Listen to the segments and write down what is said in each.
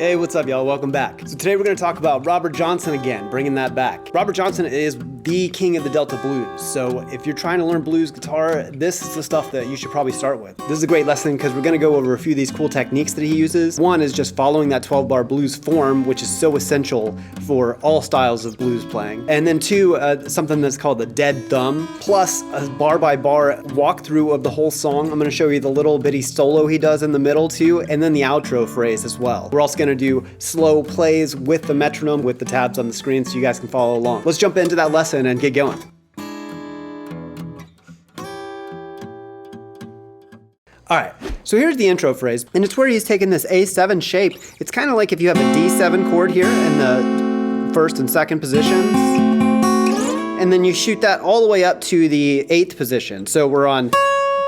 Hey, what's up, y'all? Welcome back. So today we're going to talk about Robert Johnson again, bringing that back. Robert Johnson is the king of the Delta blues. So if you're trying to learn blues guitar, this is the stuff that you should probably start with. This is a great lesson because we're going to go over a few of these cool techniques that he uses. One is just following that 12-bar blues form, which is so essential for all styles of blues playing. And then two, something that's called the dead thumb, plus a bar-by-bar walkthrough of the whole song. I'm going to show you the little bitty solo he does in the middle too, and then the outro phrase as well. We're also going to do slow plays with the metronome with the tabs on the screen so you guys can follow along. Let's jump into that lesson and get going. All right, so here's the intro phrase, and it's where he's taken this A7 shape. It's kind of like if you have a D7 chord here in the first and second positions, and then you shoot that all the way up to the 8th position. So we're on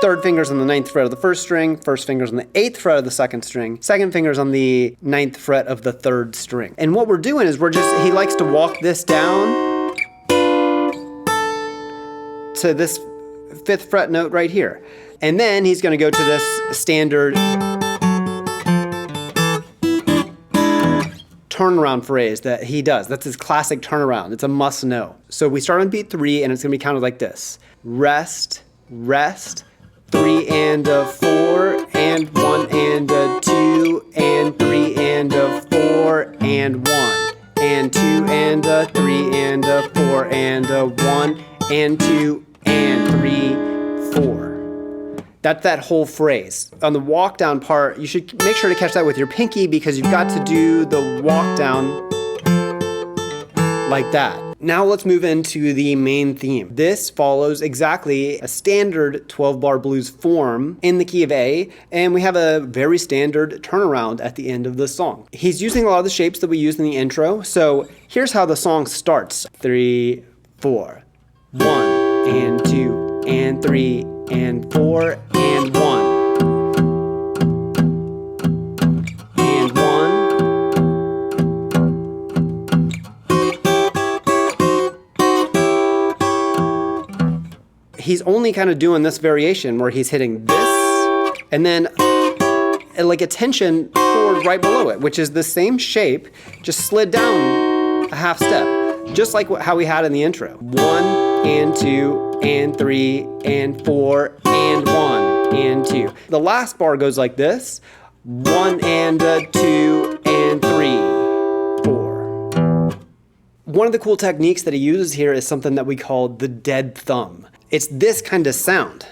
third fingers on the 9th fret of the first string, first fingers on the 8th fret of the second string, second fingers on the 9th fret of the third string. And what we're doing is he likes to walk this down to this 5th fret note right here. And then he's going to go to this standard turnaround phrase that he does. That's his classic turnaround. It's a must know. So we start on beat 3 and it's going to be counted like this. Rest, rest, 3 and a 4 and 1 and a 2 and 3 and a 4 and 1 and 2 and a 3 and a 4 and a 1 and 2 and 3, 4. That's that whole phrase. On the walk down part, you should make sure to catch that with your pinky because you've got to do the walk down like that. Now let's move into the main theme. This follows exactly a standard 12-bar blues form in the key of A, and we have a very standard turnaround at the end of the song. He's using a lot of the shapes that we used in the intro, so here's how the song starts. 3, 4, 1 and 2 and 3 and 4 and 1. He's only kind of doing this variation where he's hitting this and then like a tension chord right below it, which is the same shape, just slid down a half step, just like how we had in the intro. 1 and 2 and 3 and 4 and 1 and 2. The last bar goes like this. 1 and a 2 and 3, 4. One of the cool techniques that he uses here is something that we call the dead thumb. It's this kind of sound.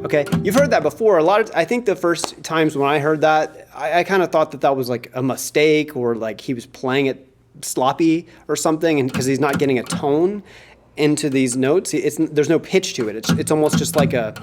Okay, you've heard that before. I think the first times when I heard that, I kind of thought that that was like a mistake or like he was playing it sloppy or something, and because he's not getting a tone into these notes. There's no pitch to it. It's almost just like a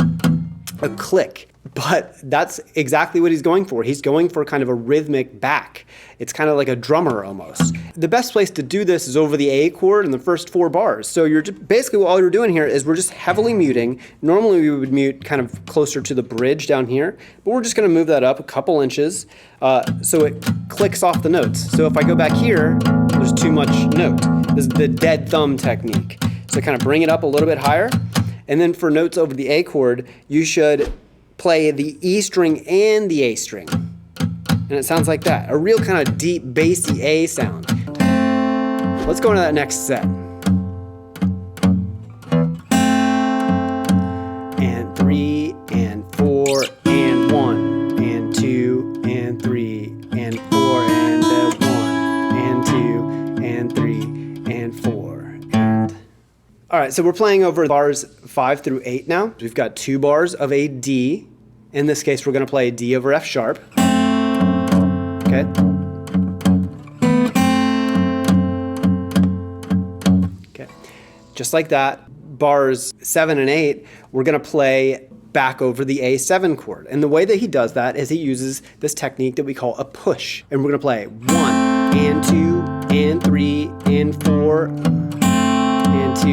click. But that's exactly what he's going for. He's going for kind of a rhythmic back. It's kind of like a drummer almost. The best place to do this is over the A chord in the first 4 bars. So you're basically all you're doing here is we're just heavily muting. Normally we would mute kind of closer to the bridge down here, but we're just going to move that up a couple inches so it clicks off the notes. So if I go back here, there's too much note. This is the dead thumb technique. So kind of bring it up a little bit higher. And then for notes over the A chord, you should play the E string and the A string. And it sounds like that. A real kind of deep, bassy A sound. Let's go into that next set. And 3 and 4 and 1 and 2 and 3 and 4 and 1 and 2 and 3 and 4 and... All right, so we're playing over bars 5 through 8 now. We've got 2 bars of a D. In this case, we're going to play a D over F sharp. Okay. Okay. Just like that, bars 7 and 8, we're going to play back over the A7 chord. And the way that he does that is he uses this technique that we call a push. And we're going to play 1 and 2 and 3 and 4 and 2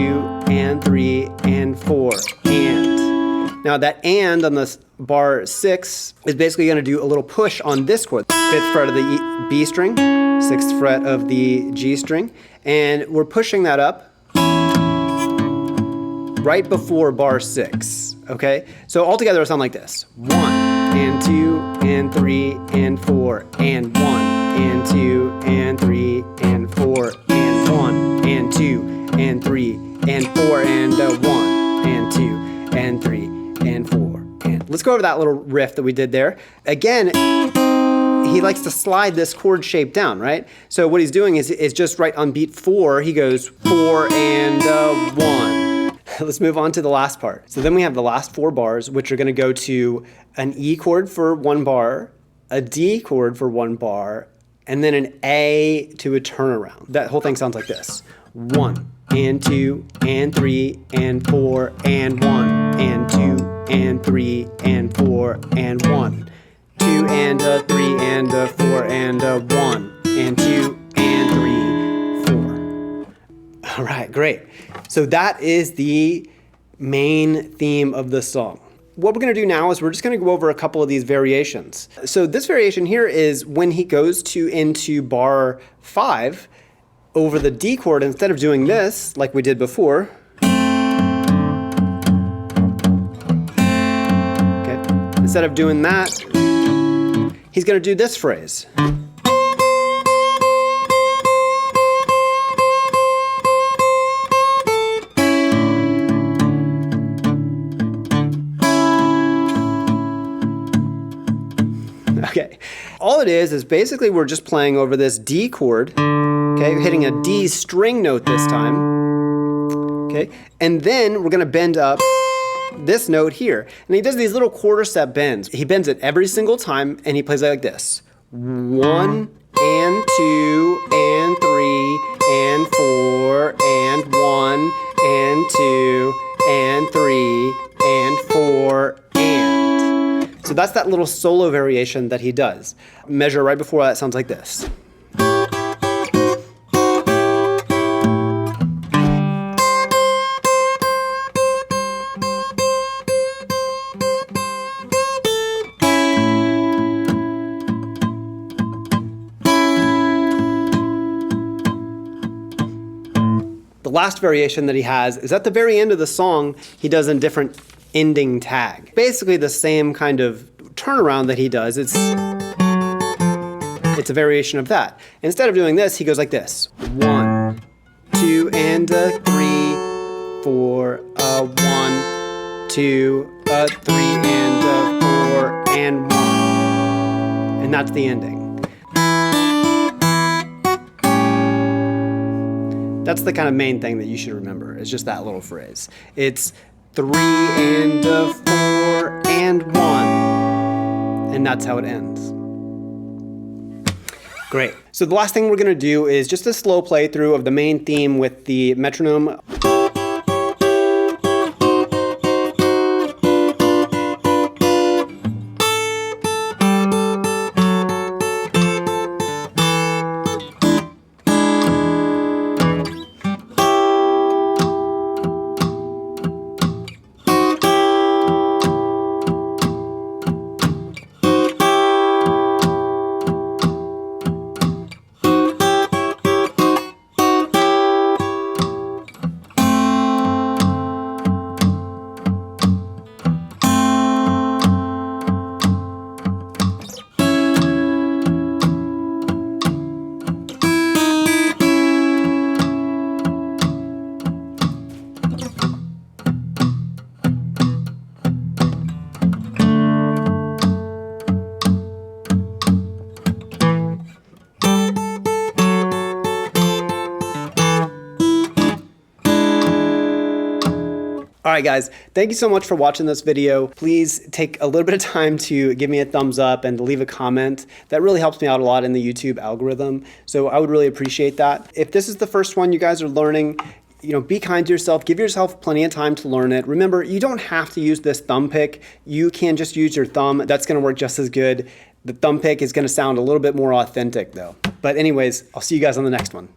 and 3 and 4 and. Now that and on this bar 6 is basically going to do a little push on this chord. 5th fret of the B string, 6th fret of the G string, and we're pushing that up right before bar 6, okay? So altogether it'll sound like this. 1 and 2 and 3 and 4 and 1 and 2 and 3 and 4 and 1 and 2 and 3 and 4 and 1 and 2 and 3 and 4 and let's go over that little riff that we did there. Again, he likes to slide this chord shape down, right? So what he's doing is just right on beat 4, he goes 4 and 1. Let's move on to the last part. So then we have the last 4 bars, which are gonna go to an E chord for 1 bar, a D chord for 1 bar, and then an A to a turnaround. That whole thing sounds like this. 1 and 2 and 3 and 4 and 1 and 2 and 3 and 4 and 1. 2 and 3 and 4 and 1 and 2 and 3, 4. All right, great. So that is the main theme of the song. What we're gonna do now is we're just gonna go over a couple of these variations. So this variation here is when he goes into bar 5 over the D chord, instead of doing this like we did before, okay, instead of doing that, he's gonna do this phrase. Okay, all it is basically we're just playing over this D chord, okay, hitting a D string note this time, okay, and then we're gonna bend up this note here. And he does these little quarter step bends. He bends it every single time and he plays it like this. 1 and 2 and 3 and 4 and 1 and 2 and 3 and 4 and. So that's that little solo variation that he does. Measure right before that sounds like this. The last variation that he has is at the very end of the song, he does a different ending tag. Basically the same kind of turnaround that he does, it's a variation of that. Instead of doing this, he goes like this. 1, 2 and 3, 4, 1, 2, 3 and 4 and 1. And that's the ending. That's the kind of main thing that you should remember. It's just that little phrase. It's 3 and 4 and 1. And that's how it ends. Great. So the last thing we're gonna do is just a slow playthrough of the main theme with the metronome. All right, guys, thank you so much for watching this video. Please take a little bit of time to give me a thumbs up and to leave a comment. That really helps me out a lot in the YouTube algorithm. So I would really appreciate that. If this is the first one you guys are learning, be kind to yourself. Give yourself plenty of time to learn it. Remember, you don't have to use this thumb pick. You can just use your thumb. That's gonna work just as good. The thumb pick is gonna sound a little bit more authentic though. But anyways, I'll see you guys on the next one.